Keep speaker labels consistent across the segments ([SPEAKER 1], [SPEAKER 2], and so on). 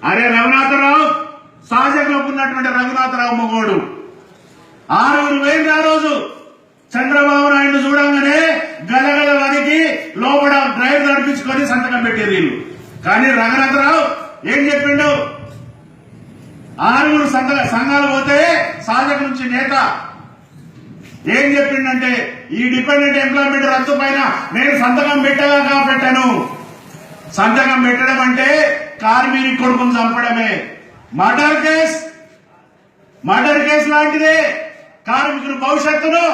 [SPEAKER 1] అరే రఘునాథరావు సహజంలో ఉన్నటువంటి రఘునాథరావు మగోడు 6 వేలు ఆ రోజు చంద్రబాబు నాయుడు చూడంగానే గలగల వదికి లోపల డ్రైవర్ నడిపించుకొని సంతకం పెట్టారు వీళ్ళు. కానీ రఘునాథరావు ఏం చెప్పిండు? 6 సంఘాలు పోతే సహజం నుంచి నేత ఏం చెప్పిండంటే ఈ డిపెండెంట్ ఎంప్లాయ్మెంట్ రద్దు పైన నేను సంతకం పెట్టను. సంతకం పెట్టడం అంటే కార్మికుని కొడుకును చంపడమే. మర్డర్ కేసు లాంటిదే. కార్మికుని భవిష్యత్తును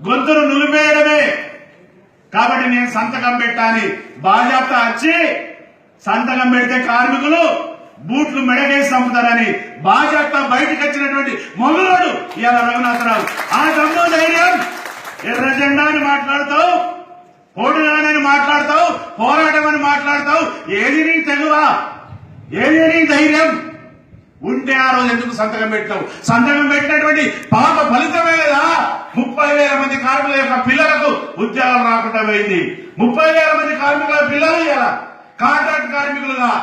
[SPEAKER 1] గొంతును నిలిపేయడమే. కాబట్టి నేను సంతకం పెట్టాలి. బాధ్యత వచ్చి సంతకం పెడితే కార్మికులు బూట్లు మెడకేసి చంపుతారని బాధ్యత బయటకు వచ్చినటువంటి మొదలుడు ఇవాళ రఘునాథరావు. ఆ దమ్ము ధైర్యం ఎర్ర జెండా అని మాట్లాడతావు, పోటుగానని మాట్లాడతావు, పోరాటం అని మాట్లాడతావు. ఏది నీ తెగువా? ఏది నీ ధైర్యం ఉంటే ఆ రోజు ఎందుకు సంతకం పెట్టావు? సంతకం పెట్టినటువంటి పాప ఫలితమే కదా 30,000 మంది కార్మికుల యొక్క పిల్లలకు ఉద్యోగాలు రాకుండా పోయింది. 30,000 మంది కార్మికుల పిల్లలు ఇలా కాంట్రాక్ట్ కార్మికులుగా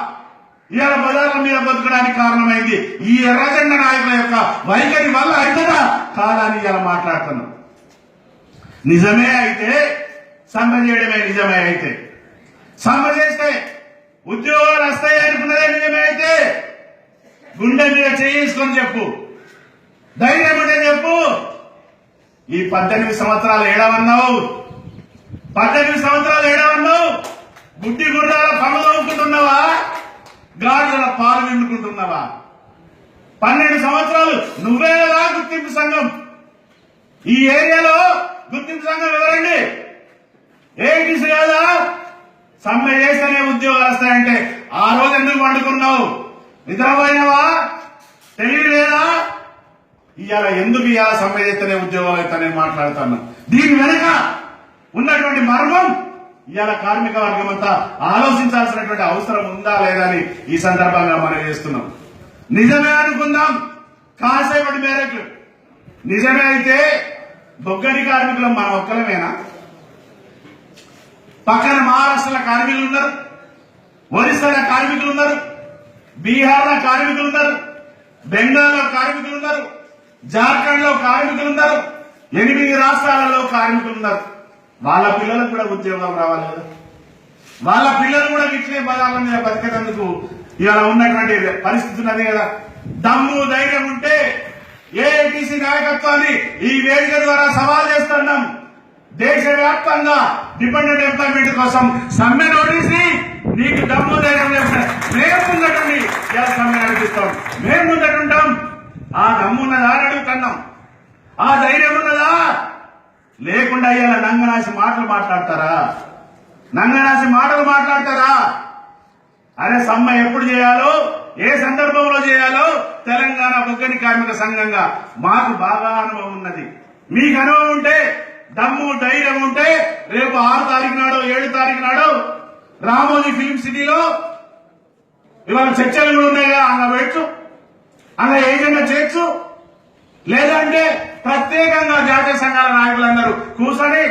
[SPEAKER 1] ఇవాళ బజార్ల మీద బతకడానికి కారణమైంది ఈ ఎర్రజెండ నాయకుల యొక్క వైఖరి వల్ల అవుతుందా కాదని ఇలా మాట్లాడుతున్నాం. నిజమే అయితే సమ్మె చేయడమే. నిజమే అయితే సమ్మె చేస్తే ఉద్యోగాలు వస్తాయి అనుకున్నదే నిజమే అయితే గుండె మీద చేసుకొని చెప్పు. ధైర్యం ఉంటే చెప్పు. ఈ 18 సంవత్సరాలు ఏడవన్నావు. 18 సంవత్సరాలు ఏడవన్నావు. గుడ్డి గుర్రాల పనులు తవ్వుకుంటున్నావా? గాడిదల పాలు విండుకుంటున్నావా? 12 సంవత్సరాలు నువ్వే కదా గుర్తింపు సంఘం. ఈ ఏరియాలో గుర్తింపు సంఘం ఎవరండి? ఏటీసీ కదా. సమ్మె చేస్తేనే ఉద్యోగాలు వస్తాయంటే ఆ రోజు ఎందుకు వండుకున్నావు? నిద్రపోయినవా? తెలివి లేదా? ఇవాళ ఎందుకు ఇవాళ సమ్మె చేస్తేనే ఉద్యోగాలు అవుతానని మాట్లాడుతున్నా. దీని వెనుక ఉన్నటువంటి మర్మం ఇవాళ కార్మిక వర్గం అంతా ఆలోచించాల్సినటువంటి అవసరం ఉందా లేదా అని ఈ సందర్భంగా మనం చేస్తున్నాం. నిజమే అనుకుందాం కాసేపటి మేరకు. నిజమే అయితే బొగ్గడి కార్మికులు మన ఒక్కలమేనా? పక్కన మహారాష్ట్రలో కార్మికులు ఉన్నారు, ఒరిస్సాలో కార్మికులు ఉన్నారు, బీహార్లో కార్మికులు ఉన్నారు, బెంగాల్లో కార్మికులు ఉన్నారు, జార్ఖండ్ లో కార్మికులు ఉన్నారు, 8 రాష్ట్రాలలో కార్మికులు ఉన్నారు. వాళ్ళ పిల్లలకు కూడా ఉద్యోగం రావాలి కదా. వాళ్ళ పిల్లలు కూడా ఇట్లే బజార్ల మీద బతికేందుకు ఇవాళ ఉన్నటువంటి పరిస్థితి ఉన్నది కదా. దమ్ము ధైర్యం ఉంటే ఏఐటీసీ నాయకత్వాన్ని ఈ వేదిక ద్వారా సవాల్ చేస్తున్నాం. దేశవ్యాప్తంగా డిపెండెంట్ ఎంప్లాయ్మెంట్ కోసం సమ్మె నోటీసి నీకు దమ్ము ధైర్యం లేకుండా మేము ముందటండి ఇలా సమ్మె నడిపిస్తాం. మేము ముందటుంటాం. ఆ దమ్మున్నదా అడుగుతున్నాం. ఆ ధైర్యం ఉన్నదా? లేకుండా ఇలా నంగనాసి మాటలు మాట్లాడతారా? నంగనాసి మాటలు మాట్లాడతారా? అరే సమ్మె ఎప్పుడు చేయాలో, ఏ సందర్భంలో చేయాలో తెలంగాణ బొగ్గని కార్మిక సంఘంగా మాకు బాగా అనుభవం ఉన్నది. మీకు అనుభవం ఉంటే, దమ్ము ధైర్యం ఉంటే రేపు 6 తారీఖు నాడు 7 తారీఖు నాడు రామోజీ ఫిల్మ్ సిటీలో ఇవాళ చర్చలు కూడా ఉన్నాయి కదా, అలా పెట్టు, అలా ఏజెండా చేయొచ్చు. లేదంటే ప్రత్యేకంగా జాతీయ సంఘాల నాయకులందరూ కూర్చొని